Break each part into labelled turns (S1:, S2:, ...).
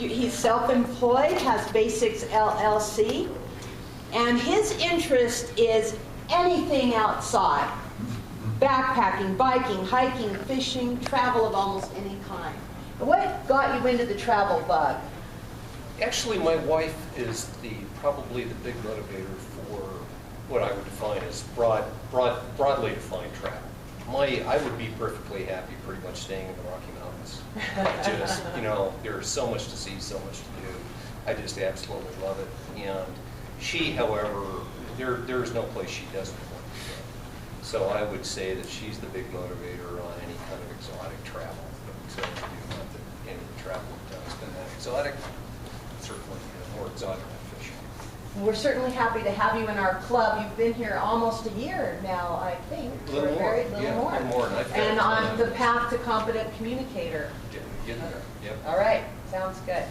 S1: He's self-employed, has Basics LLC, and his interest is anything outside. Backpacking, biking, hiking, fishing, travel of almost any kind. What got you into the travel bug?
S2: Actually, my wife is probably the big motivator for what I would define as broadly defined travel. I would be perfectly happy pretty much staying in the Rocky Mountains. Just, there's so much to see, so much to do. I just absolutely love it. And she, however, there's no place she doesn't want to go. So I would say that she's the big motivator on any kind of exotic travel. So not that any of the travel has been that exotic, certainly more exotic than fishing.
S1: We're certainly happy to have you in our club. You've been here almost a year now, I think.
S2: A little more.
S1: And on the path to competent communicator.
S2: Getting there, yep.
S1: All right, sounds good.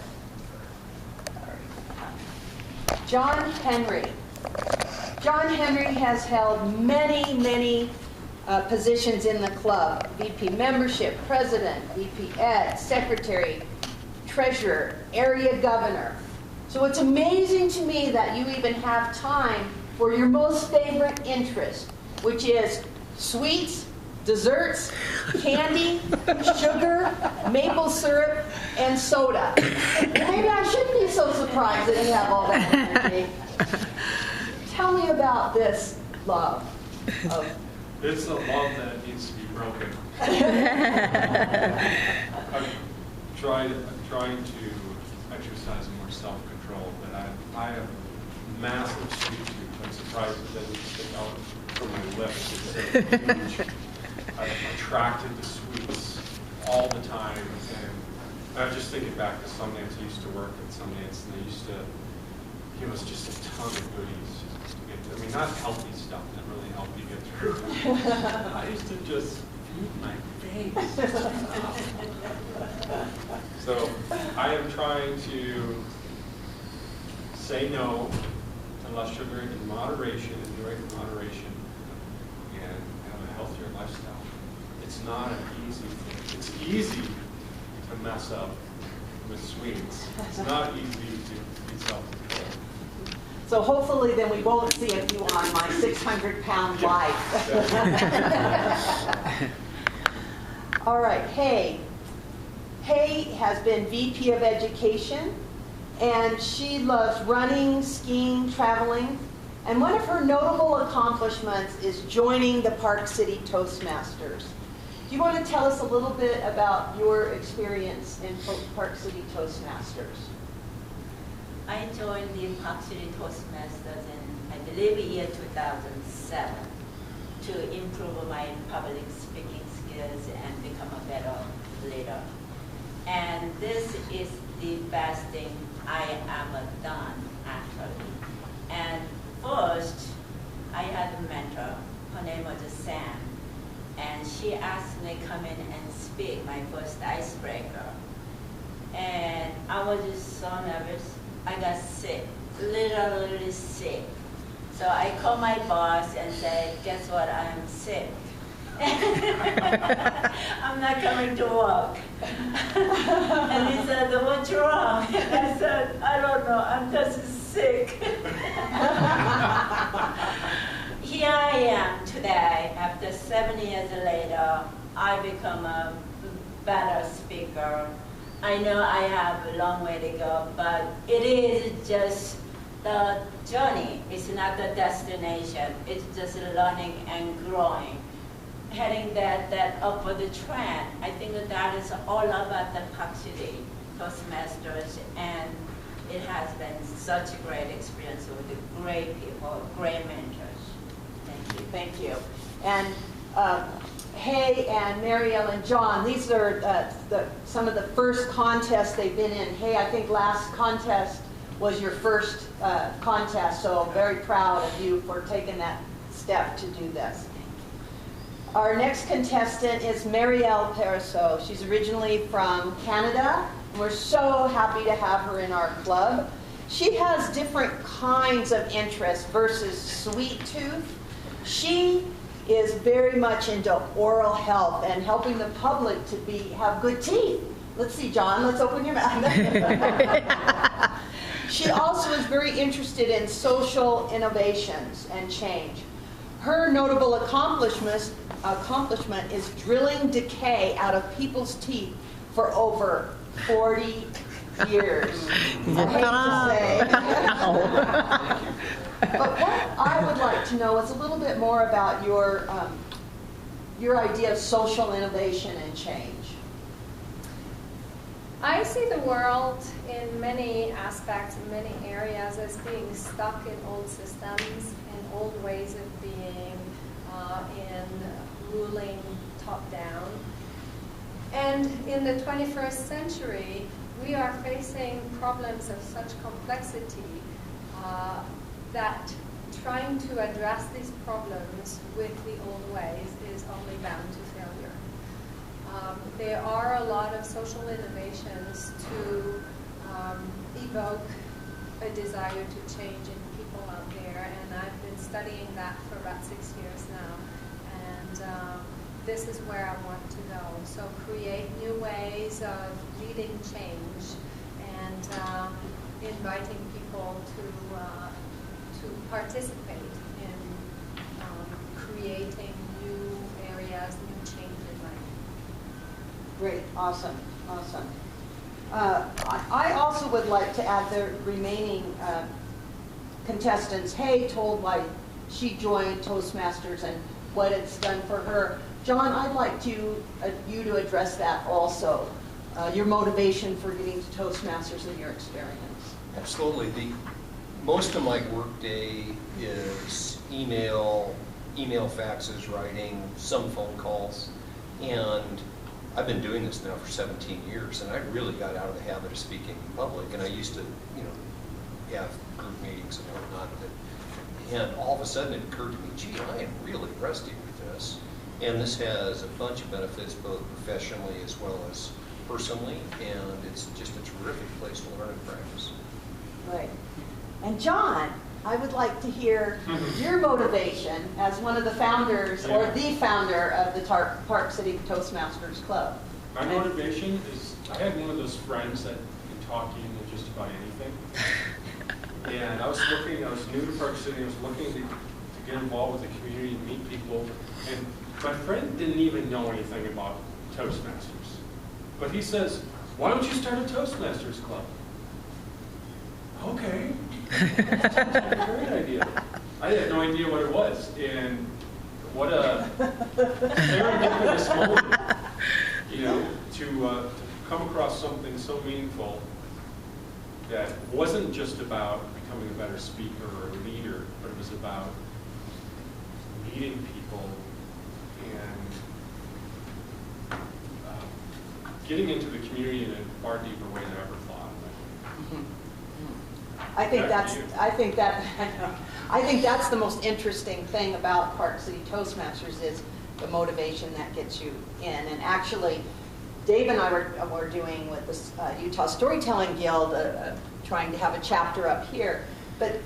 S1: John Henry. John Henry has held many positions in the club. VP membership, president, VP ed, secretary, treasurer, area governor. So it's amazing to me that you even have time for your most favorite interest, which is sweets, desserts, candy, sugar, maple syrup, and soda. Maybe I shouldn't be so surprised that you have all that energy. Tell me about this love.
S3: It's a love that needs to be broken. I'm trying to exercise more self-control, but I have massive sweet tooth. I'm surprised it doesn't stick out from my lips. It's so huge. I'm attracted to sweets all the time, and I'm just thinking back to Sundance. I used to work at Sundance, and they used to give us just a ton of goodies. I mean, not healthy stuff that really help you get through. I used to just feed my face. So I am trying to say no to less sugar in moderation, enjoy it in moderation, and have a healthier lifestyle. It's not an easy thing. It's easy to mess up with sweets. It's not easy to be self-controlled.
S1: So hopefully then we won't see you on my 600-pound life. All right, Hay. Hay has been VP of Education, and she loves running, skiing, traveling, and one of her notable accomplishments is joining the Park City Toastmasters. Do you want to tell us a little bit about your experience in Park City Toastmasters?
S4: I joined the Park City Toastmasters in, I believe, year 2007 to improve my public speaking skills and become a better leader. And this is the best thing I ever done, actually. And first, I had a mentor. Her name was Sam. And she asked me to come in and speak my first icebreaker. And I was just so nervous. I got sick, literally sick. So I called my boss and said, guess what, I'm sick. I'm not coming to work. And he said, what's wrong? I said, I don't know, I'm just sick. Here I am today, after 7 years later, I become a better speaker. I know I have a long way to go, but it is just the journey. It's not the destination. It's just learning and growing. Heading that upward trend, I think that is all about the Park City Toastmasters, and it has been such a great experience with great people, great mentors. Thank you.
S1: Thank you. And Hay and Marielle and John, these are some of the first contests they've been in. Hay, I think last contest was your first contest, so I'm very proud of you for taking that step to do this. Our next contestant is Marielle Parris. She's originally from Canada. We're so happy to have her in our club. She has different kinds of interests versus sweet tooth. She is very much into oral health and helping the public to have good teeth. let's see, John, let's open your mouth. She also is very interested in social innovations and change. Her notable accomplishment is drilling decay out of people's teeth for over 40 years. I hate to say. But what I would like to know is a little bit more about your idea of social innovation and change.
S5: I see the world in many aspects, in many areas, as being stuck in old systems, in old ways of being, in ruling top-down. And in the 21st century, we are facing problems of such complexity that trying to address these problems with the old ways is only bound to failure. There are a lot of social innovations to evoke a desire to change in people out there, and I've been studying that for about 6 years now. And this is where I want to go. So create new ways of leading change and inviting people to participate in creating new areas, new change in life.
S1: Great, awesome, awesome. I also would like to add the remaining contestants, hey, told why she joined Toastmasters and what it's done for her. John, I'd like you to address that also, your motivation for getting to Toastmasters and your experience.
S2: Absolutely. Most of my workday is email, faxes, writing, some phone calls, and I've been doing this now for 17 years, and I really got out of the habit of speaking in public, and I used to, have group meetings and whatnot, and all of a sudden it occurred to me, gee, I am really rusty with this, and this has a bunch of benefits, both professionally as well as personally, and it's just a terrific place to learn and practice.
S1: Right. And John, I would like to hear your motivation as one of the founders, or the founder of the Park City Toastmasters Club.
S3: My motivation is, I had one of those friends that can talk you into just about anything. And I was new to Park City, I was looking to get involved with the community and meet people. And my friend didn't even know anything about Toastmasters. But he says, why don't you start a Toastmasters Club? Okay. That sounds like a great idea. I had no idea what it was, and what a serendipitous moment, to come across something so meaningful that wasn't just about becoming a better speaker or a leader, but it was about meeting people and getting into the community in a far deeper way than I ever thought.
S1: I think that's the most interesting thing about Park City Toastmasters is the motivation that gets you in. And actually, Dave and I were doing with the Utah Storytelling Guild, trying to have a chapter up here. But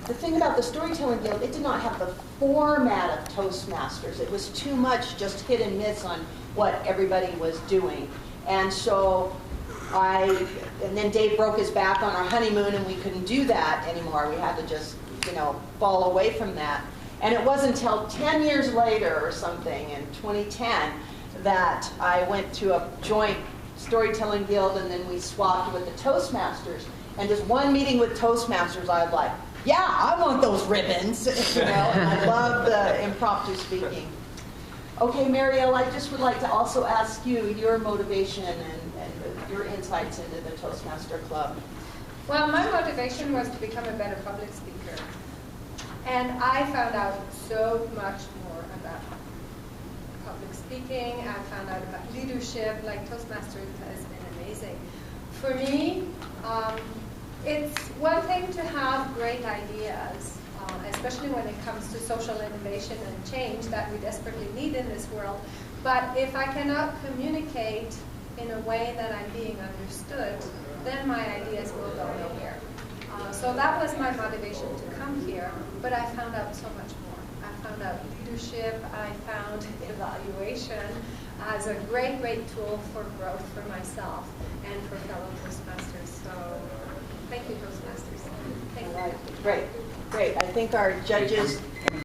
S1: the thing about the Storytelling Guild, it did not have the format of Toastmasters. It was too much just hit and miss on what everybody was doing. And so and then Dave broke his back on our honeymoon, and we couldn't do that anymore. We had to just, fall away from that. And it wasn't until 10 years later or something, in 2010, that I went to a joint storytelling guild, and then we swapped with the Toastmasters. And just one meeting with Toastmasters, I was like, yeah, I want those ribbons, and I love the impromptu speaking. Okay, Marielle, I just would like to also ask you your motivation and your insights into the Toastmaster Club.
S5: Well, my motivation was to become a better public speaker. And I found out so much more about public speaking. I found out about leadership, like Toastmasters has been amazing. For me, it's one thing to have great ideas, especially when it comes to social innovation and change that we desperately need in this world. But if I cannot communicate in a way that I'm being understood, then my ideas will go nowhere. So that was my motivation to come here, but I found out so much more. I found out leadership, I found evaluation, as a great, great tool for growth for myself and for fellow Toastmasters. So thank you, Toastmasters. Thank you.
S1: Great, great. I think our judges